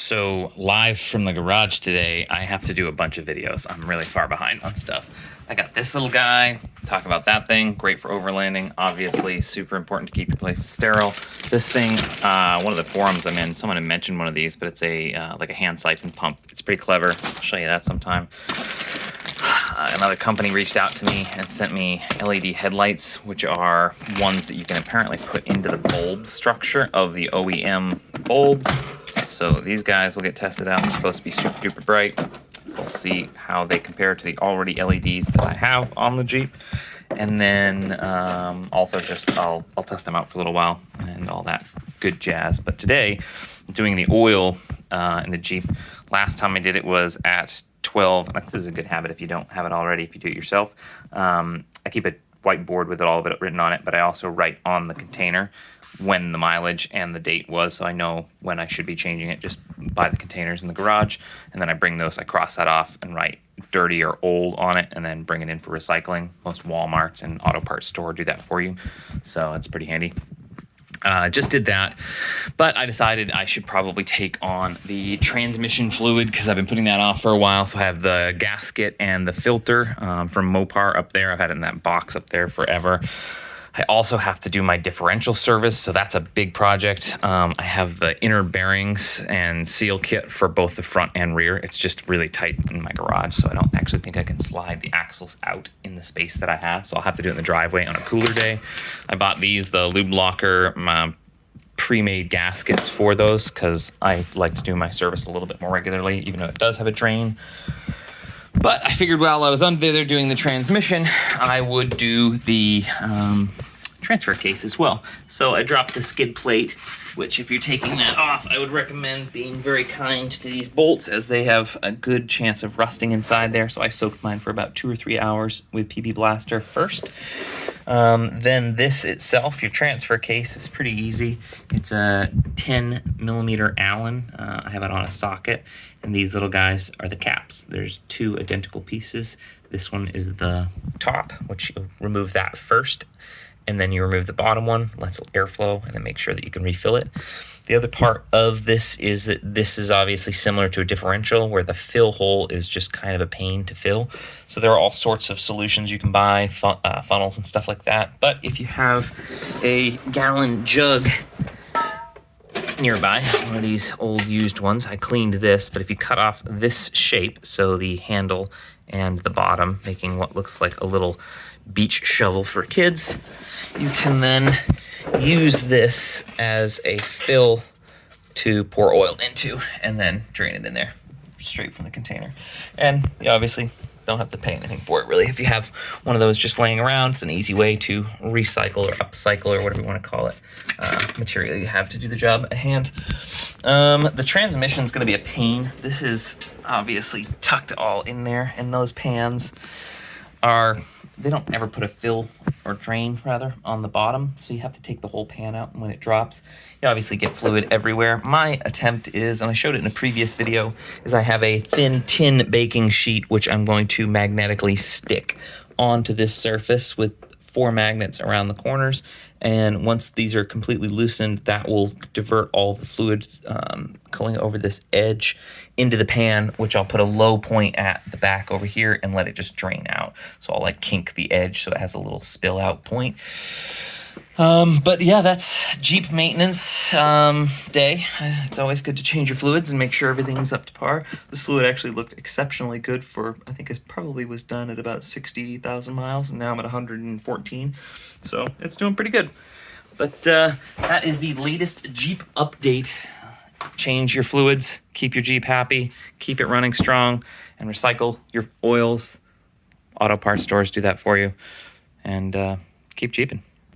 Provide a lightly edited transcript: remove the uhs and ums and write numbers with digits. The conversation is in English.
So live from the garage today, I have to do a bunch of videos. I'm really far behind on stuff. I got this little guy, talk about that thing, great for overlanding, obviously super important to keep your places sterile. This thing, one of the forums I'm in, someone had mentioned one of these, but it's a like a hand siphon pump. It's pretty clever. I'll show you that sometime. Another company reached out to me and sent me LED headlights, which are ones that you can apparently put into the bulb structure of the OEM bulbs. So these guys will get tested out. They're supposed to be super duper bright. We'll see how they compare to the already LEDs that I have on the Jeep. And then also just I'll test them out for a little while and all that good jazz. But today, I'm doing the oil in the Jeep. Last time I did it was at 12. This is a good habit if you don't have it already, if you do it yourself. I keep a whiteboard with all of it written on it, but I also write on the container when the mileage and the date was, so I know when I should be changing it just by the containers in the garage. And then I bring those, I cross that off and write dirty or old on it, and then bring it in for recycling. Most Walmarts and auto parts store do that for you, so it's pretty handy. Just did that, but I decided I should probably take on the transmission fluid because I've been putting that off for a while. So I have the gasket and the filter from Mopar up there. I've had it in that box up there forever. I also have to do my differential service, so that's a big project. I have the inner bearings and seal kit for both the front and rear. It's just really tight in my garage, so I don't actually think I can slide the axles out in the space that I have, so I'll have to do it in the driveway on a cooler day. I bought these, the lube locker, my pre-made gaskets for those, because I like to do my service a little bit more regularly, even though it does have a drain. But I figured while I was under there doing the transmission, I would do the transfer case as well. So I dropped the skid plate, which if you're taking that off, I would recommend being very kind to these bolts as they have a good chance of rusting inside there. So I soaked mine for about 2 or 3 hours with PB Blaster first. Then this itself, your transfer case, is pretty easy. It's a 10 millimeter Allen. I have it on a socket, and these little guys are the caps. There's 2 identical pieces. This one is the top, which you remove that first, and then you remove the bottom one, lets airflow, and then make sure that you can refill it. The other part of this is that this is obviously similar to a differential where the fill hole is just kind of a pain to fill. So there are all sorts of solutions you can buy, funnels and stuff like that. But if you have a gallon jug nearby, one of these old used ones, I cleaned this, but if you cut off this shape, so the handle and the bottom, making what looks like a little beach shovel for kids, you can then use this as a fill to pour oil into and then drain it in there straight from the container. And you obviously don't have to pay anything for it really. If you have one of those just laying around, it's an easy way to recycle or upcycle or whatever you want to call it, material you have to do the job at hand. The transmission is going to be a pain. This is obviously tucked all in there, and those pans they don't ever put a fill or drain rather on the bottom, so you have to take the whole pan out, and when it drops you obviously get fluid everywhere. My attempt is, and I showed it in a previous video, is I have a thin tin baking sheet which I'm going to magnetically stick onto this surface with 4 magnets around the corners, and once these are completely loosened, that will divert all of the fluid going over this edge into the pan, which I'll put a low point at the back over here and let it just drain out. So I'll like kink the edge so it has a little spill out point. But yeah, that's Jeep maintenance day. It's always good to change your fluids and make sure everything's up to par. This fluid actually looked exceptionally good for, I think it probably was done at about 60,000 miles, and now I'm at 114. So it's doing pretty good. But that is the latest Jeep update. Change your fluids, keep your Jeep happy, keep it running strong, and recycle your oils. Auto parts stores do that for you. And keep Jeeping.